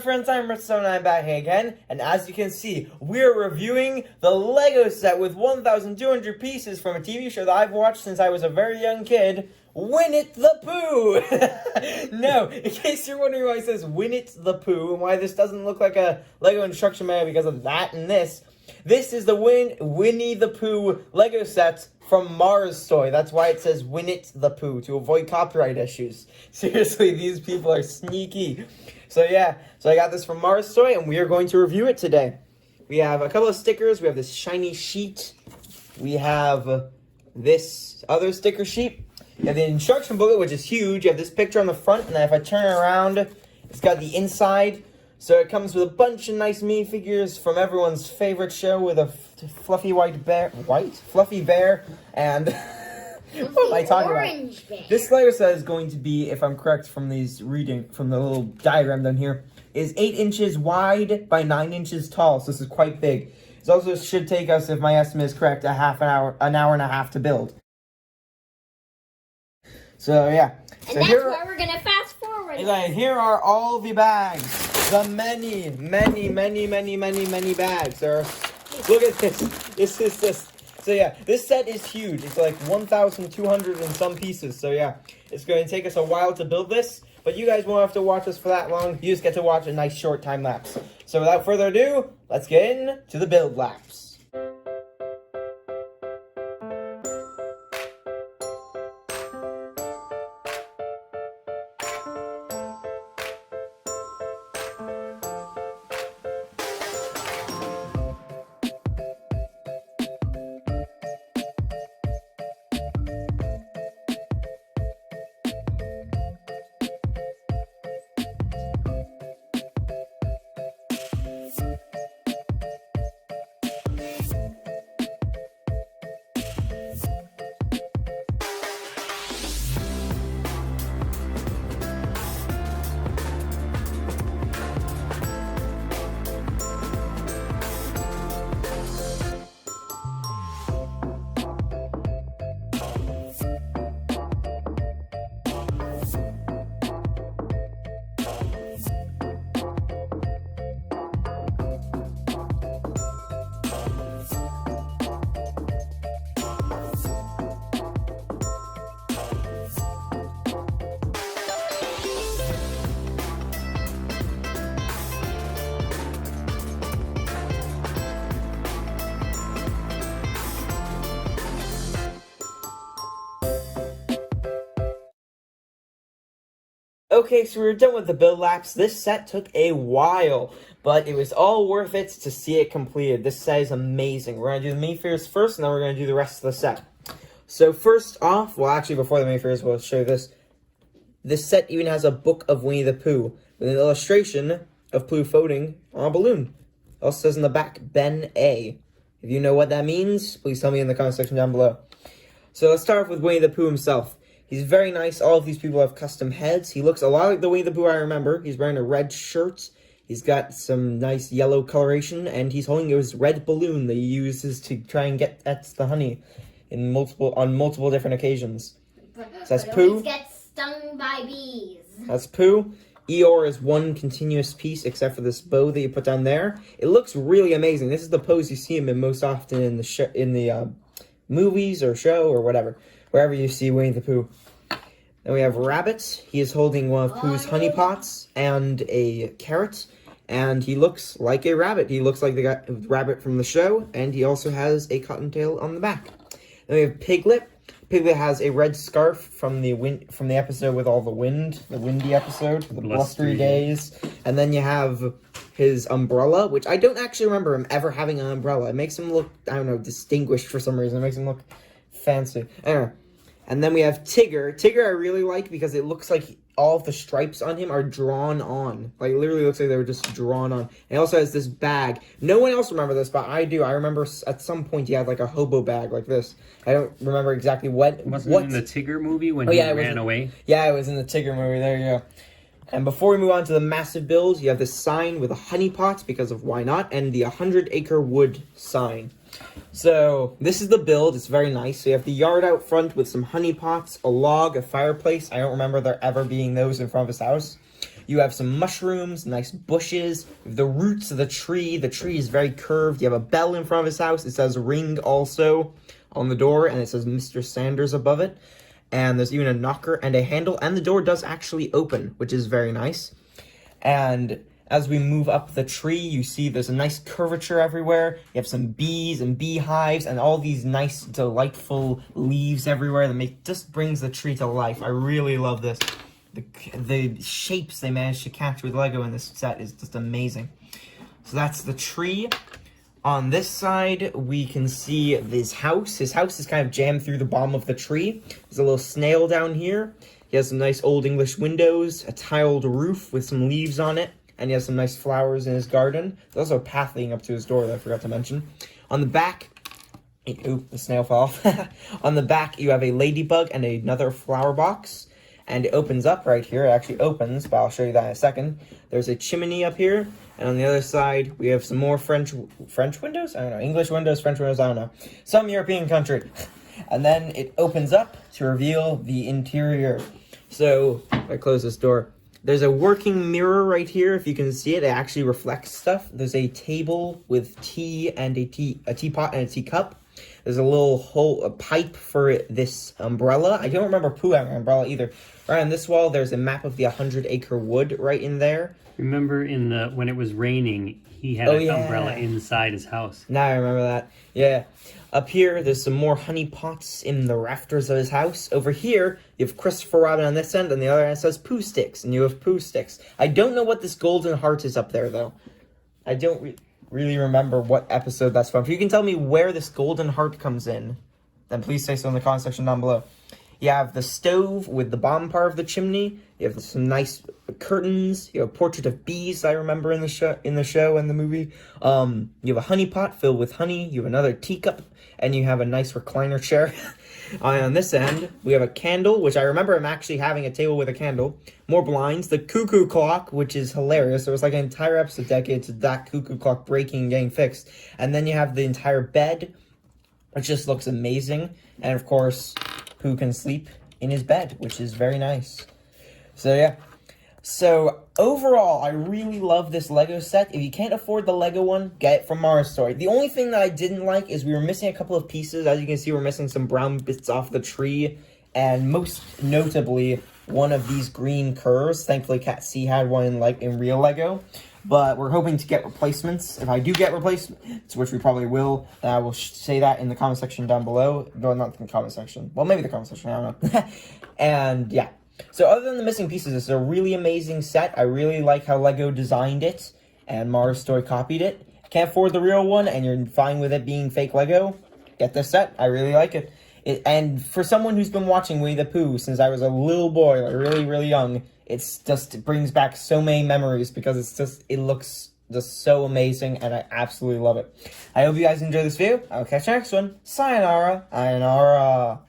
friends, I'm Marstoy and I'm back again, and as you can see, we're reviewing the Lego set with 1,200 pieces from a TV show that I've watched since I was a very young kid, Winnit the Pooh! No, in case you're wondering why it says Winnit the Pooh, and why this doesn't look like a Lego instruction manual because of that and this is the Winnie the Pooh Lego set from Marstoy. That's why it says Winnit the Pooh, to avoid copyright issues. Seriously, these people are sneaky. So yeah, I got this from Marstoy, and we are going to review it today. We have a couple of stickers. We have this shiny sheet. We have this other sticker sheet. You have the instruction booklet, which is huge. You have this picture on the front, and then if I turn it around, it's got the inside. So it comes with a bunch of nice minifigures from everyone's favorite show with a fluffy fluffy bear, and what am I talking about? Bear. This Lego set is going to be, if I'm correct from these reading, from the little diagram down here, is 8 inches wide by 9 inches tall, so this is quite big. This also should take us, if my estimate is correct, an hour and a half to build. So yeah. And that's why we're gonna fast forward. Here are all the bags. The many bags. Look at this. So yeah, this set is huge. It's like 1,200 and some pieces. So yeah, it's going to take us a while to build this, but you guys won't have to watch us for that long. You just get to watch a nice short time lapse. So without further ado, let's get into the build lapse. Okay, so we're done with the build lapse. This set took a while, but it was all worth it to see it completed. This set is amazing. We're going to do the minifigures first, and then we're going to do the rest of the set. So first off, well actually before the minifigures, we'll show you this. This set even has a book of Winnie the Pooh, with an illustration of Pooh floating on a balloon. It also says in the back, Ben A. If you know what that means, please tell me in the comment section down below. So let's start off with Winnie the Pooh himself. He's very nice. All of these people have custom heads. He looks a lot like the Winnie the Pooh I remember. He's wearing a red shirt. He's got some nice yellow coloration, and he's holding his red balloon that he uses to try and get at the honey on multiple different occasions. So that's Pooh. He gets stung by bees. That's Pooh. Eeyore is one continuous piece, except for this bow that you put down there. It looks really amazing. This is the pose you see him in most often in the movies or show or whatever, wherever you see Winnie the Pooh. Then we have Rabbit. He is holding one of Pooh's honey pots and a carrot, and he looks like a rabbit. He looks like the rabbit from the show, and he also has a cottontail on the back. Then we have Piglet. Piglet has a red scarf from the episode with all the windy episode, the blustery days. And then you have his umbrella, which I don't actually remember him ever having an umbrella. It makes him look, I don't know, distinguished for some reason. It makes him look fancy. Anyway. And then we have Tigger. Tigger I really like because it looks like all of the stripes on him are drawn on. Like, it literally looks like they were just drawn on. And he also has this bag. No one else remember this, but I do. I remember at some point he had, like, a hobo bag like this. I don't remember exactly what. Wasn't it in the Tigger movie when he ran away? Yeah, it was in the Tigger movie. There you go. And before we move on to the massive build, you have this sign with a honey pot, because of why not, and the 100-acre wood sign. So, this is the build. It's very nice. So you have the yard out front with some honey pots, a log, a fireplace. I don't remember there ever being those in front of his house. You have some mushrooms, nice bushes, the roots of the tree. The tree is very curved. You have a bell in front of his house. It says ring also on the door, and it says Mr. Sanders above it. And there's even a knocker and a handle, and the door does actually open, which is very nice. And as we move up the tree, you see there's a nice curvature everywhere. You have some bees and beehives and all these nice, delightful leaves everywhere that just brings the tree to life. I really love this. The shapes they managed to catch with Lego in this set is just amazing. So that's the tree. On this side, we can see his house. His house is kind of jammed through the bottom of the tree. There's a little snail down here. He has some nice old English windows, a tiled roof with some leaves on it, and he has some nice flowers in his garden. There's also a path leading up to his door that I forgot to mention. On the back, oop, the snail fell off. On the back, you have a ladybug and another flower box, and it opens up right here. It actually opens, but I'll show you that in a second. There's a chimney up here, and on the other side, we have some more French windows? I don't know, English windows, French windows, I don't know. Some European country. And then it opens up to reveal the interior. So, if I close this door, there's a working mirror right here. If you can see it, it actually reflects stuff. There's a table with tea and a teapot and a teacup. There's a little pipe for this umbrella. I don't remember Pooh having an umbrella either. Right on this wall, there's a map of the 100-acre wood right in there. Remember when it was raining, he had an umbrella inside his house. Now I remember that. Yeah. Up here, there's some more honey pots in the rafters of his house. Over here, you have Christopher Robin on this end, and the other end says Pooh Sticks, and you have Pooh Sticks. I don't know what this golden heart is up there, though. I don't really remember what episode that's from. If you can tell me where this golden heart comes in, then please say so in the comment section down below. You have the stove with the bottom part of the chimney. You have some nice curtains. You have a portrait of bees I remember in the show and the movie. You have a honey pot filled with honey. You have another teacup, and you have a nice recliner chair. On this end, we have a candle, which I remember him actually having a table with a candle. More blinds. The cuckoo clock, which is hilarious. There was like an entire episode dedicated to that cuckoo clock breaking and getting fixed. And then you have the entire bed, which just looks amazing. And of course, Pooh can sleep in his bed, which is very nice. So yeah. So overall, I really love this Lego set. If you can't afford the Lego one, get it from Marstoy. The only thing that I didn't like is we were missing a couple of pieces. As you can see, we're missing some brown bits off the tree. And most notably, one of these green curves. Thankfully, Cat C had one in real Lego. But we're hoping to get replacements. If I do get replacements, which we probably will, then I will say that in the comment section down below. No, not in the comment section. Well, maybe the comment section, I don't know. And, yeah. So, other than the missing pieces, it's a really amazing set. I really like how Lego designed it, and Marstoy copied it. Can't afford the real one, and you're fine with it being fake Lego, get this set. I really like it. And for someone who's been watching Winnie the Pooh since I was a little boy, like really, really young, it brings back so many memories because it looks just so amazing, and I absolutely love it. I hope you guys enjoyed this video. I'll catch you next one. Sayonara. Sayonara.